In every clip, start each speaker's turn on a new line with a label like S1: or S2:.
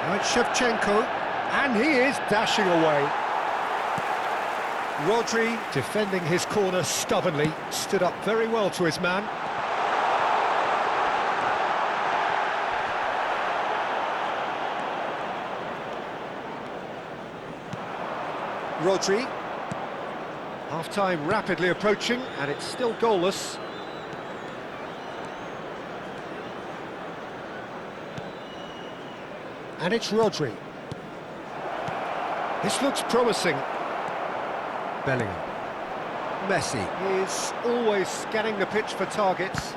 S1: Now it's Shevchenko, and he is dashing away. Rodri, defending his corner stubbornly, stood up very well to his man. Rodri. Half-time rapidly approaching, and it's still goalless. And it's Rodri. This looks promising. Bellingham. Messi is always scanning the pitch for targets.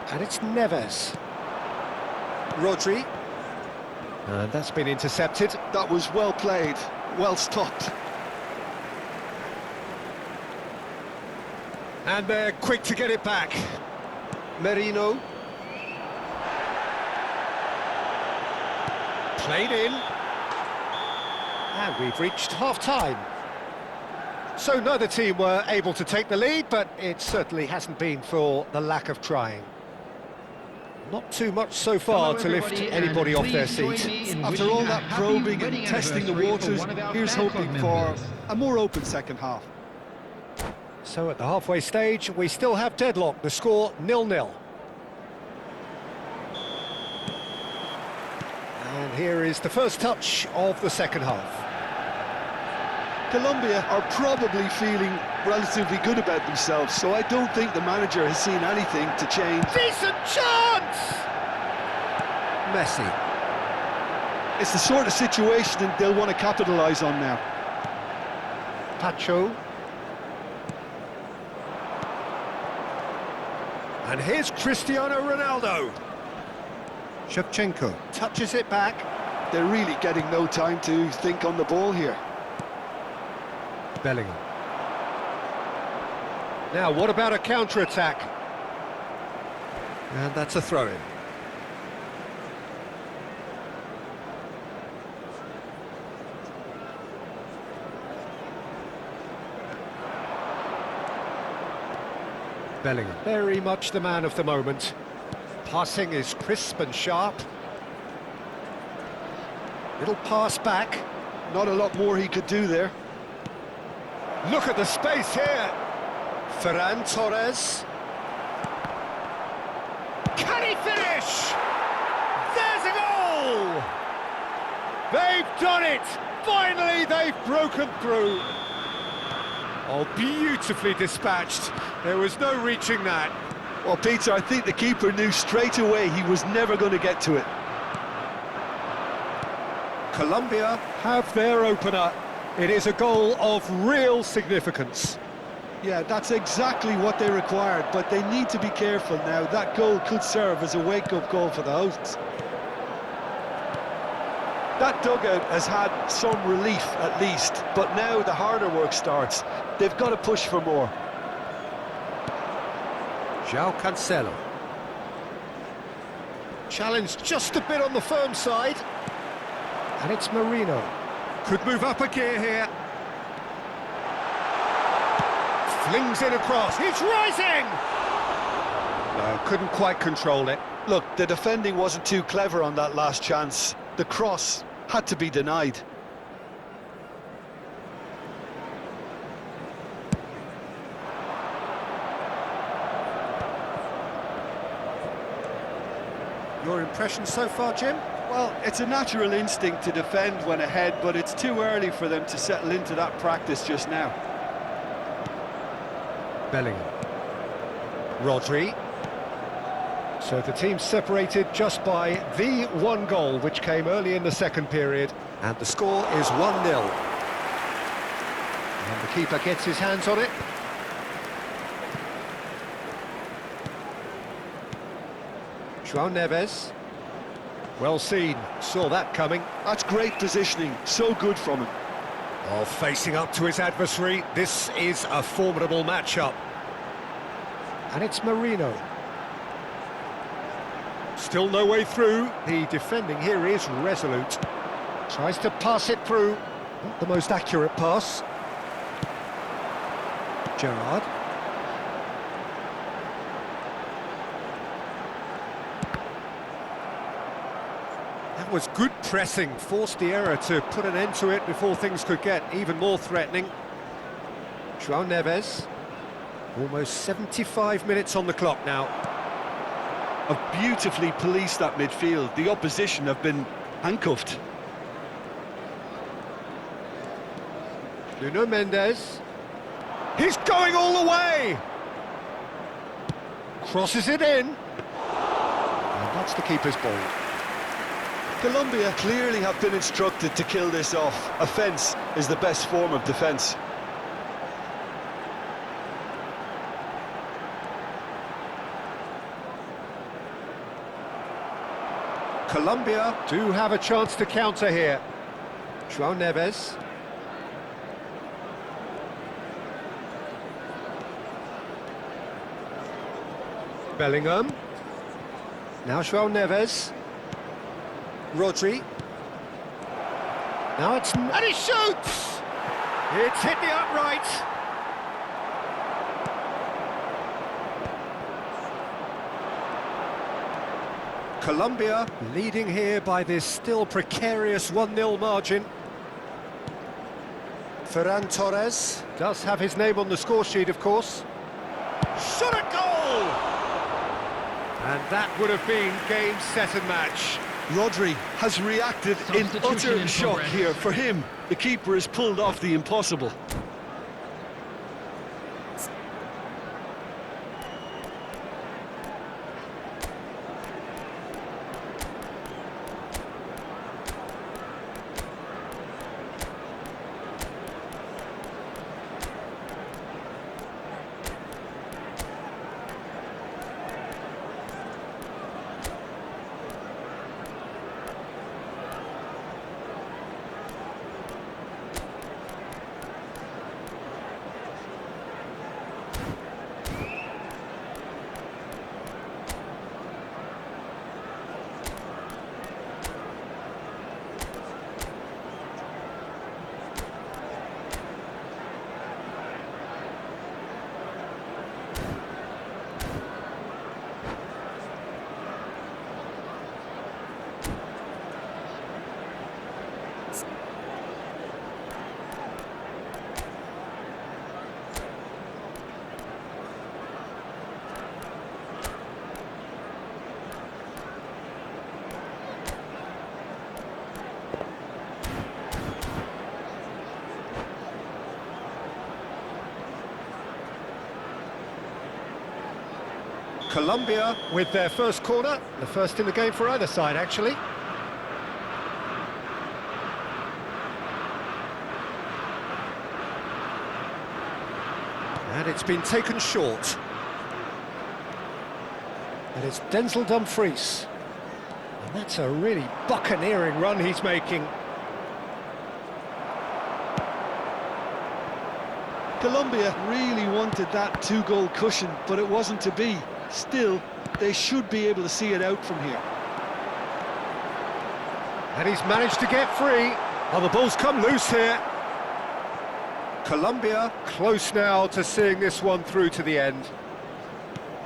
S1: And it's Neves. Rodri. And that's been intercepted.
S2: That was well played, well stopped.
S1: And they're quick to get it back. Merino. Played in. And we've reached half-time. So neither team were able to take the lead, but it certainly hasn't been for the lack of trying. Not too much so far to lift anybody off their seat.
S2: After all that probing and testing the waters, here's hoping for a more open second half.
S1: So at the halfway stage, we still have deadlock, the score 0-0. And here is the first touch of the second half.
S2: Colombia are probably feeling relatively good about themselves, so I don't think the manager has seen anything to change.
S1: Decent chance! Messi.
S2: It's the sort of situation they'll want to capitalise on now.
S1: Pacho. And here's Cristiano Ronaldo. Shevchenko touches it back.
S2: They're really getting no time to think on the ball here.
S1: Bellingham. Now, what about a counter-attack? And that's a throw-in. Bellingham, very much the man of the moment. Passing is crisp and sharp. Little pass back.
S2: Not a lot more he could do there.
S1: Look at the space here. Ferran Torres. Can he finish? There's a goal! They've done it! Finally, they've broken through. Oh, beautifully dispatched. There was no reaching that.
S2: Well, Peter, I think the keeper knew straight away he was never going to get to it.
S1: Colombia have their opener. It is a goal of real significance.
S2: Yeah, that's exactly what they required, but they need to be careful now. That goal could serve as a wake-up goal for the hosts. That dugout has had some relief, at least, but now the harder work starts. They've got to push for more.
S1: João Cancelo. Challenged just a bit on the firm side. And it's Merino. Could move up a gear here. Flings it across. He's rising! No, couldn't quite control it.
S2: Look, the defending wasn't too clever on that last chance. The cross had to be denied.
S1: Your impression so far, Jim?
S2: Well, it's a natural instinct to defend when ahead, but it's too early for them to settle into that practice just now.
S1: Bellingham. Rodri. So the team separated just by the one goal, which came early in the second period, and the score is 1-0. And the keeper gets his hands on it. João Neves. Well seen, saw that coming.
S2: That's great positioning, so good from him.
S1: Oh, facing up to his adversary, this is a formidable matchup. And it's Merino. Still no way through. The defending here is resolute. Tries to pass it through. Not the most accurate pass. Gerrard. That was good pressing, forced the error to put an end to it before things could get even more threatening. João Neves, almost 75 minutes on the clock now.
S2: Have beautifully policed that midfield. The opposition have been handcuffed.
S1: Nuno Mendes. He's going all the way! Crosses it in. And that's the keeper's ball.
S2: Colombia clearly have been instructed to kill this off. Offence is the best form of defence.
S1: Colombia do have a chance to counter here. João Neves. Bellingham. Now João Neves. Rodri. Now it's... and he shoots! It's hit the upright. Colombia leading here by this still precarious 1-0 margin. Ferran Torres does have his name on the score sheet, of course. Shot at goal! And that would have been game, set and match.
S2: Rodri has reacted in utter shock here. For him, the keeper has pulled off the impossible.
S1: Colombia with their first corner, the first in the game for either side, actually. And it's been taken short. And it's Denzel Dumfries. And that's a really buccaneering run he's making.
S2: Colombia really wanted that two-goal cushion, but it wasn't to be. Still, they should be able to see it out from here.
S1: And he's managed to get free. Oh, the ball's come loose here. Colombia close now to seeing this one through to the end.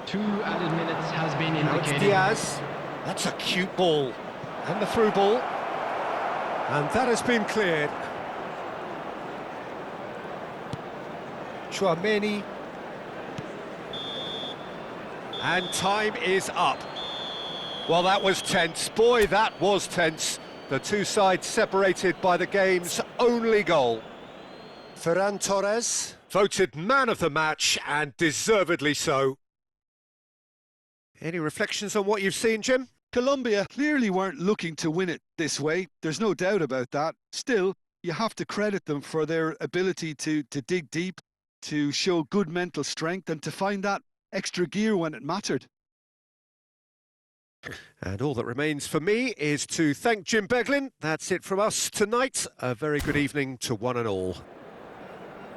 S3: 2 added minutes has been
S1: Now it's
S3: indicated.
S1: Diaz. That's a cute ball. And the through ball. And that has been cleared. Tchouameni. And time is up. Well, that was tense. Boy, that was tense. The two sides separated by the game's only goal. Ferran Torres, voted man of the match, and deservedly so. Any reflections on what you've seen, Jim?
S2: Colombia clearly weren't looking to win it this way. There's no doubt about that. Still, you have to credit them for their ability to dig deep, to show good mental strength, and to find that extra gear when it mattered.
S1: And all that remains for me is to thank Jim Beglin. That's it from us tonight. A very good evening to one and all.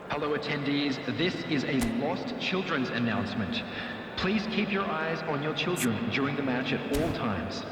S3: Hello attendees, this is a Lost Children's announcement. Please keep your eyes on your children during the match at all times.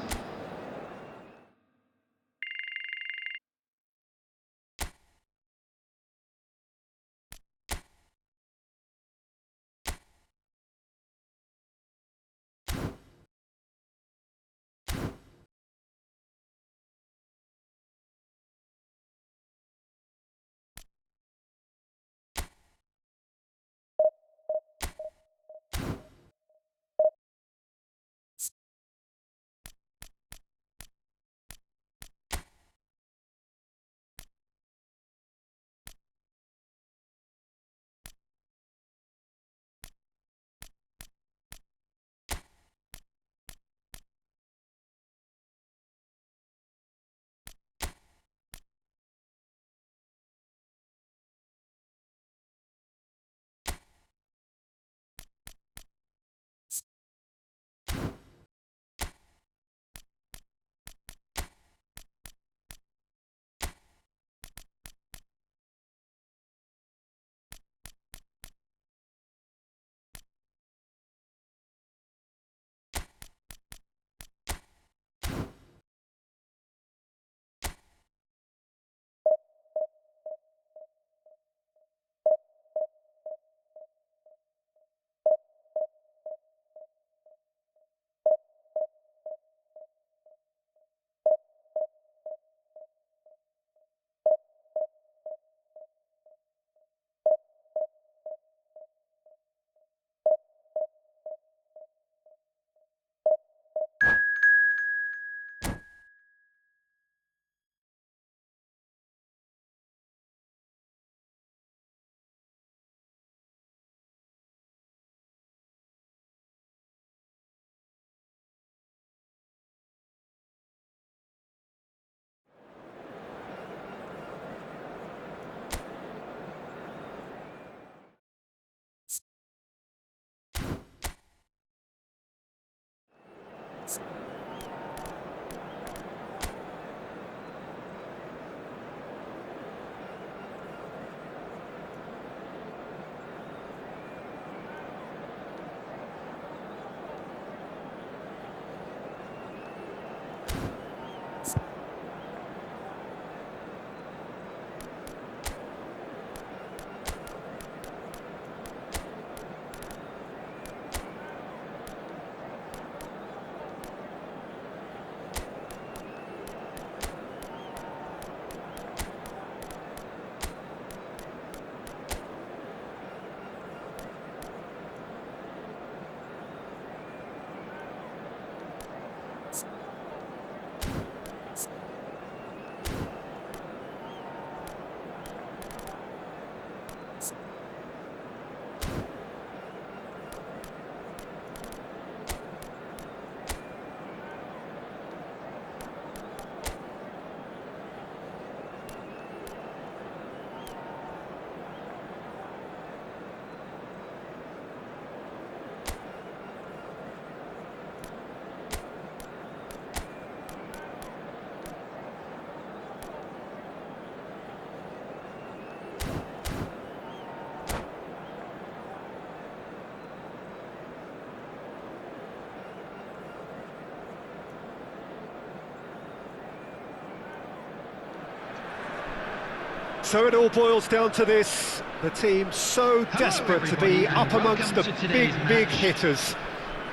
S1: So it all boils down to this. The team so desperate to be
S3: everybody,
S1: up
S3: and
S1: amongst the
S3: welcome to today's
S1: big
S3: match.
S1: hitters.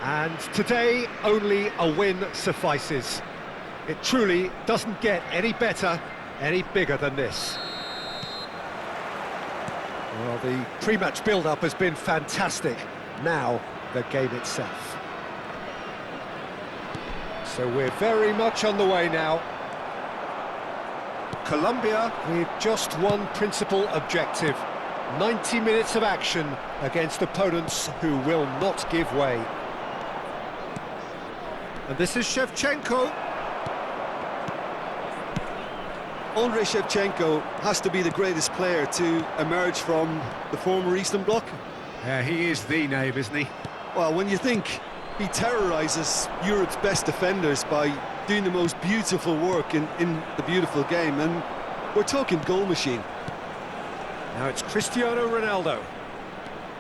S1: And today, only a win suffices. It truly doesn't get any better, any bigger than this. Well, the pre-match build-up has been fantastic. Now, the game itself. So we're very much on the way now. Colombia with just one principal objective. 90 minutes of action against opponents who will not give way. And this is Shevchenko.
S2: Andrei Shevchenko has to be the greatest player to emerge from the former Eastern Bloc.
S1: Yeah, he is the name, isn't he?
S2: Well, when you think he terrorises Europe's best defenders by doing the most beautiful work in the beautiful game, and we're talking goal machine.
S1: Now it's Cristiano Ronaldo.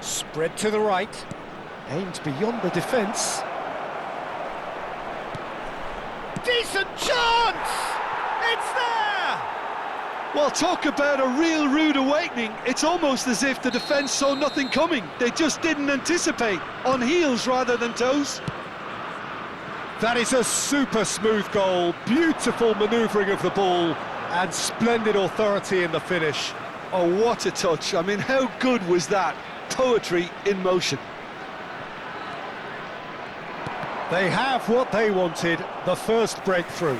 S1: Spread to the right. Aimed beyond the defence. Decent chance! It's there!
S2: Well, talk about a real rude awakening. It's almost as if the defence saw nothing coming. They just didn't anticipate, on heels rather than toes.
S1: That is a super smooth goal. Beautiful manoeuvring of the ball and splendid authority in the finish.
S2: Oh, what a touch. I mean, how good was that? Poetry in motion.
S1: They have what they wanted, the first breakthrough.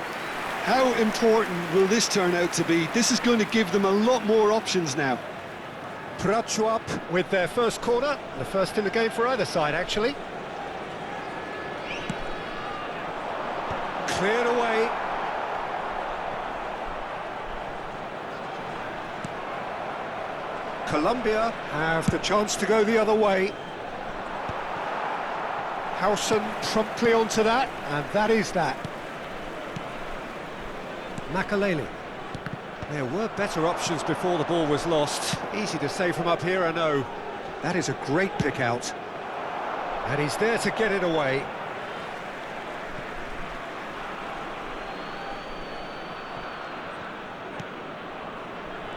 S2: How important will this turn out to be? This is going to give them a lot more options now.
S1: Prachuap with their first corner, the first in the game for either side, actually. Cleared away. Colombia have the chance to go the other way. Howson promptly onto that, and that is that. Makaleli. There were better options before the ball was lost. Easy to say from up here, I know. That is a great pick out. And he's there to get it away.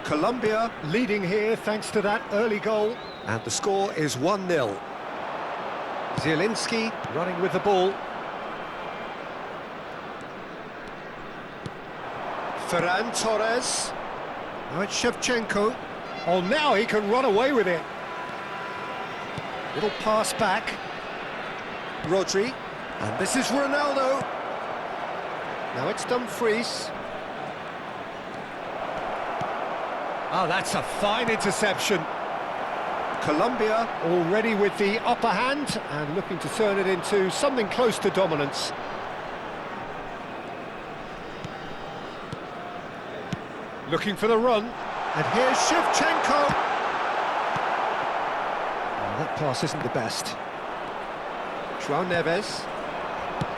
S1: Colombia leading here thanks to that early goal. And the score is 1-0. Zielinski running with the ball. Ferran Torres. Now it's Shevchenko. Oh, now he can run away with it. Little pass back. Rodri. And this is Ronaldo. Now it's Dumfries. Oh, that's a fine interception. Colombia already with the upper hand and looking to turn it into something close to dominance. Looking for the run, and here's Shevchenko. Oh, that pass isn't the best. João Neves.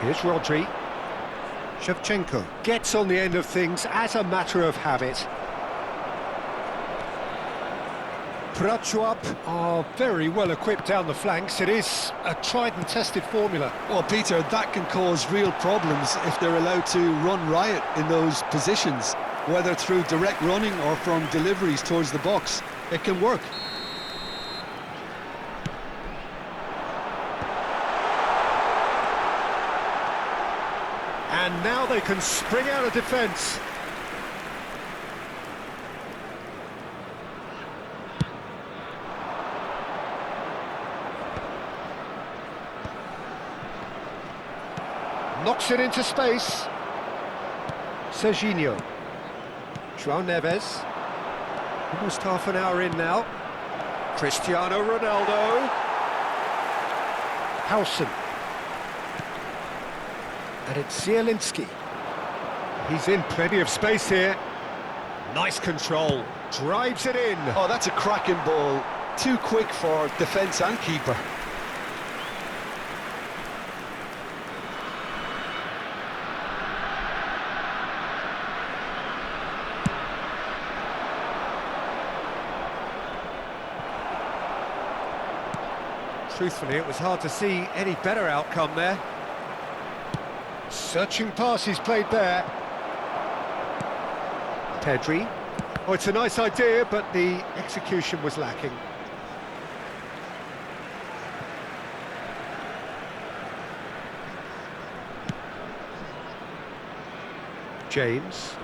S1: Here's Rodri. Shevchenko gets on the end of things as a matter of habit. Prachuap are very well equipped down the flanks. It is a tried and tested formula.
S2: Well, Peter, that can cause real problems if they're allowed to run riot in those positions, whether through direct running or from deliveries towards the box. It can work.
S1: And now they can spring out of defence. Knocks it into space. Serginho. João Neves. Almost half an hour in now. Cristiano Ronaldo. Howson. And it's Zielinski. He's in plenty of space here. Nice control. Drives it in.
S2: Oh, that's a cracking ball. Too quick for defence and keeper.
S1: Truthfully, it was hard to see any better outcome there. Searching pass he's played there. Pedri. Oh, it's a nice idea, but the execution was lacking. James.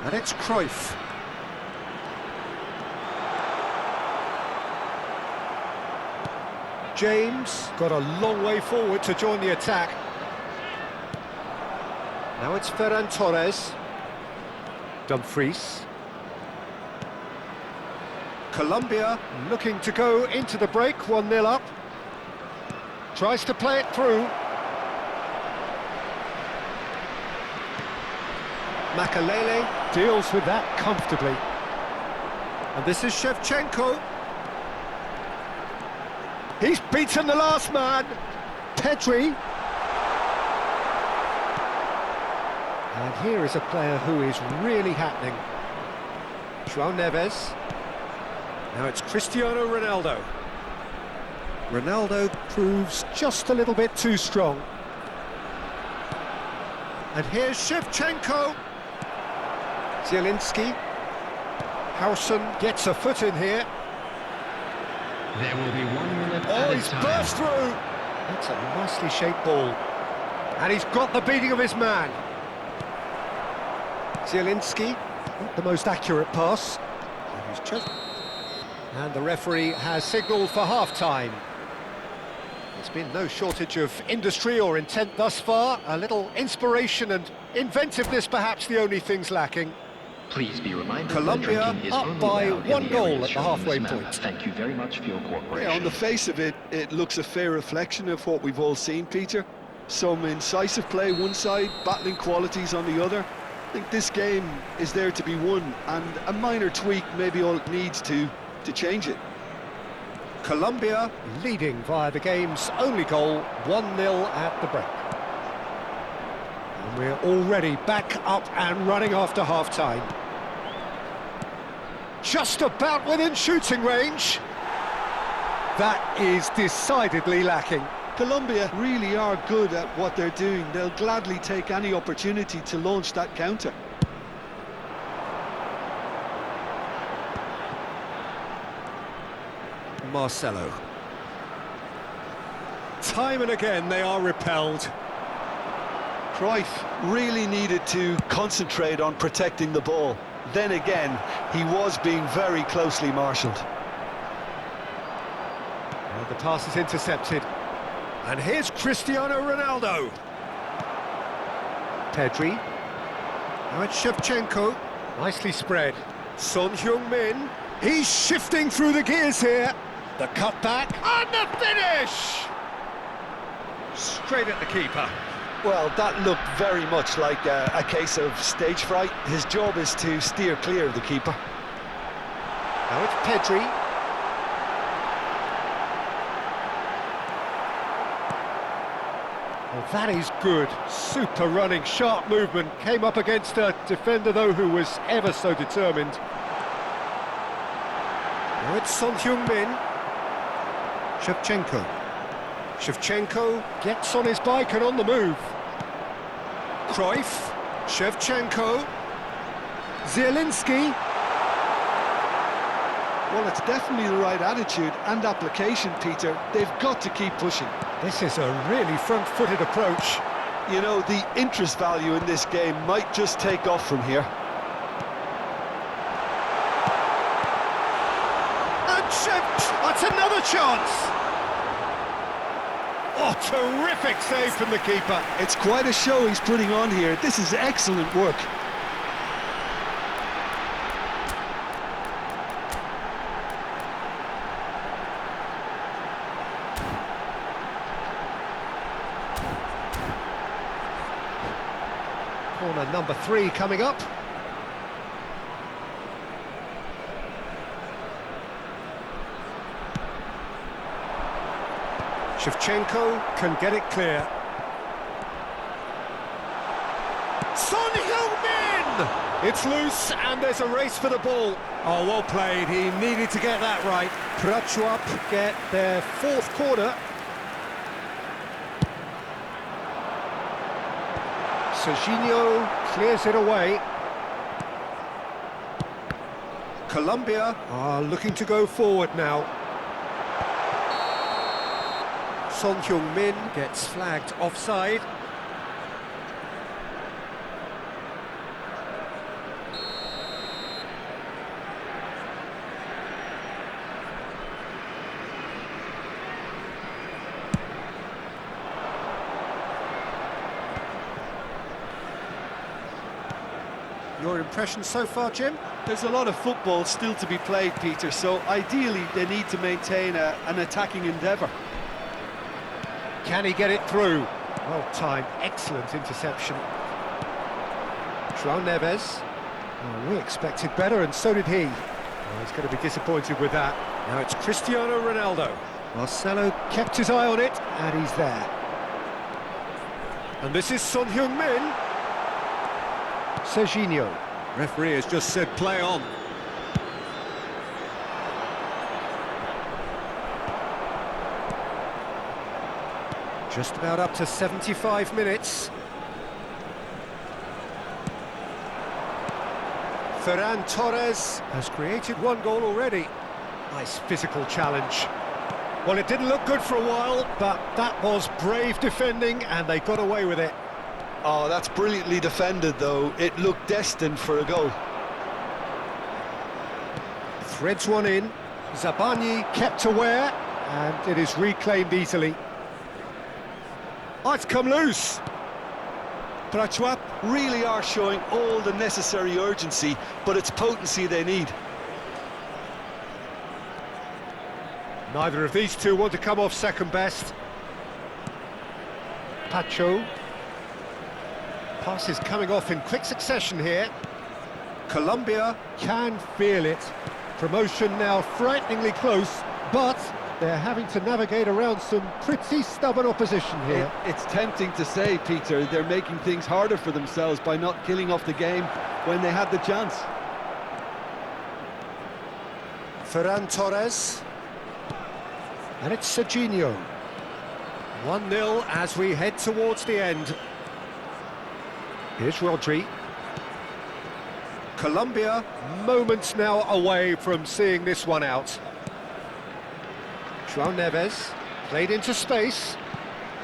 S1: And it's Cruyff. James got a long way forward to join the attack. Now it's Ferran Torres. Dumfries. Colombia looking to go into the break, 1-0 up. Tries to play it through. Makalele deals with that comfortably. And this is Shevchenko. He's beaten the last man. Pedri. And here is a player who is really happening. João Neves. Now it's Cristiano Ronaldo. Ronaldo proves just a little bit too strong. And here's Shevchenko. Zielinski. Howson gets a foot in here.
S3: There will be 1 minute
S1: Oh,
S3: at a
S1: he's
S3: time.
S1: burst through. That's a nicely shaped ball. And he's got the beating of his man. Zielinski, not the most accurate pass. And the referee has signalled for half-time. There's been no shortage of industry or intent thus far. A little inspiration and inventiveness, perhaps the only things lacking.
S3: Please be reminded
S1: Colombia
S3: that drinking is
S1: up
S3: only
S1: by
S3: allowed in
S1: 1
S3: the
S1: goal
S3: areas
S1: at the
S3: shown in this
S1: halfway
S3: map.
S1: point.
S3: Thank you very much for your cooperation.
S2: Yeah, on the face of it, it looks a fair reflection of what we've all seen, Peter. Some incisive play one side, battling qualities on the other. I think this game is there to be won, and a minor tweak may be all it needs to change it.
S1: Colombia leading via the game's only goal, 1-0 at the break. And we're already back up and running after half-time. Just about within shooting range. That is decidedly lacking.
S2: Colombia really are good at what they're doing. They'll gladly take any opportunity to launch that counter.
S1: Marcelo. Time and again they are repelled.
S2: Cruyff really needed to concentrate on protecting the ball. Then again, he was being very closely marshalled.
S1: And the pass is intercepted. And here's Cristiano Ronaldo. Pedri. Now it's Shevchenko. Nicely spread. Son Heung-min. He's shifting through the gears here. The cutback and the finish! Straight at the keeper.
S2: Well, that looked very much like a case of stage fright. His job is to steer clear of the keeper.
S1: Now it's Pedri. Well, that is good. Super running, sharp movement. Came up against a defender, though, who was ever so determined. Now it's Son Heung-min. Shevchenko. Shevchenko gets on his bike and on the move. Cruyff. Shevchenko. Zielinski.
S2: Well, it's definitely the right attitude and application, Peter. They've got to keep pushing.
S1: This is a really front-footed approach.
S2: You know, the interest value in this game might just take off from here.
S1: And that's another chance! Oh, terrific save from the keeper.
S2: It's quite a show he's putting on here. This is excellent work.
S1: Corner number 3 coming up. Shevchenko can get it clear. Son Heung-min! It's loose and there's a race for the ball. Oh, well played. He needed to get that right. Prachuap get their 4th corner. Serginho clears it away. Colombia are looking to go forward now. Son Heung-min gets flagged offside. Your impression so far, Jim?
S2: There's a lot of football still to be played, Peter, so ideally they need to maintain an attacking endeavour.
S1: Can he get it through? Well timed, excellent interception. João Neves. Oh, we expected better, and so did he. Oh, he's going to be disappointed with that. Now it's Cristiano Ronaldo. Marcelo kept his eye on it, and he's there. And this is Son Heung-min. Serginho. Referee has just said play on. Just about up to 75 minutes. Ferran Torres has created one goal already. Nice physical challenge. Well, it didn't look good for a while, but that was brave defending, and they got away with it.
S2: Oh, that's brilliantly defended, though. It looked destined for a goal.
S1: Threads one in. Zabarnyi kept aware, and it is reclaimed easily. Oh, it's come loose.
S2: Prachuap really are showing all the necessary urgency, but it's potency they need.
S1: Neither of these two want to come off second best. Pacho. Passes coming off in quick succession here. Colombia can feel it. Promotion now frighteningly close, but they're having to navigate around some pretty stubborn opposition here.
S2: It's tempting to say, Peter, they're making things harder for themselves by not killing off the game when they had the chance.
S1: Ferran Torres. And it's Serginho. 1-0 as we head towards the end. Here's Rodri. Colombia, moments now away from seeing this one out. João Neves, played into space.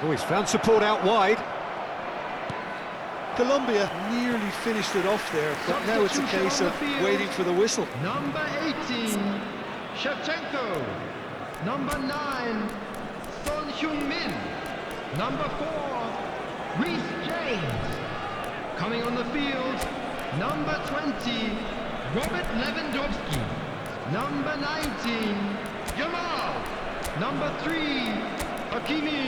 S1: Oh, he's found support out wide.
S2: Colombia nearly finished it off there, but now it's a case of waiting for the whistle.
S3: Number 18, Shevchenko. Number 9, Son Heung-min. Number 4, Reece James. Coming on the field, number 20, Robert Lewandowski. Number 19, Yamal. Number 3, Hakimi.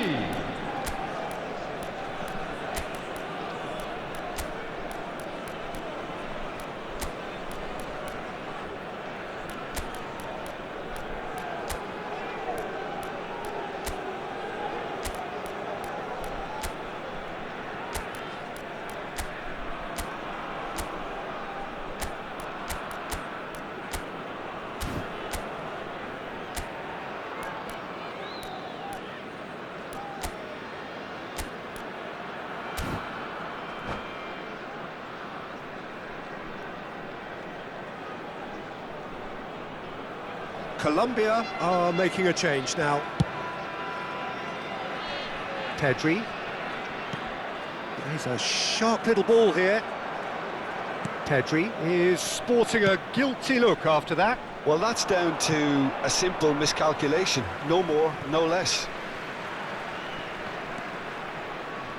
S1: Colombia are making a change now. Pedri. There's a sharp little ball here. Pedri is sporting a guilty look after that.
S2: Well, that's down to a simple miscalculation. No more, no less.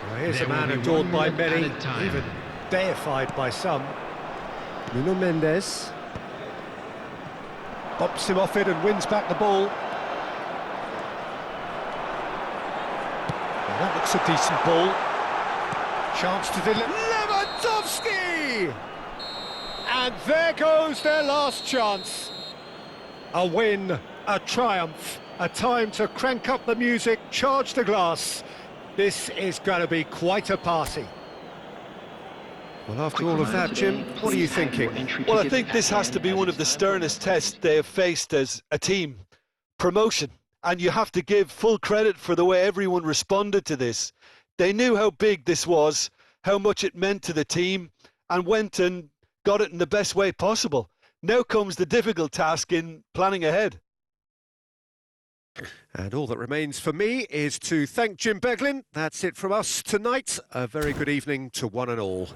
S1: Well, here's
S3: There
S1: a man
S3: will be
S1: adored
S3: 1
S1: by
S3: minute
S1: many,
S3: added time.
S1: even deified by some. Nuno Mendes. Bops him off it and wins back the ball. Well, that looks a decent ball. Chance to deliver. Lewandowski! And there goes their last chance. A win, a triumph, a time to crank up the music, charge the glass. This is going to be quite a party. Well, after all of that, Jim, what are you thinking?
S2: Well, I think this has to be one of the sternest tests they have faced as a team. Promotion. And you have to give full credit for the way everyone responded to this. They knew how big this was, how much it meant to the team, and went and got it in the best way possible. Now comes the difficult task in planning ahead.
S1: And all that remains for me is to thank Jim Beglin. That's it from us tonight. A very good evening to one and all.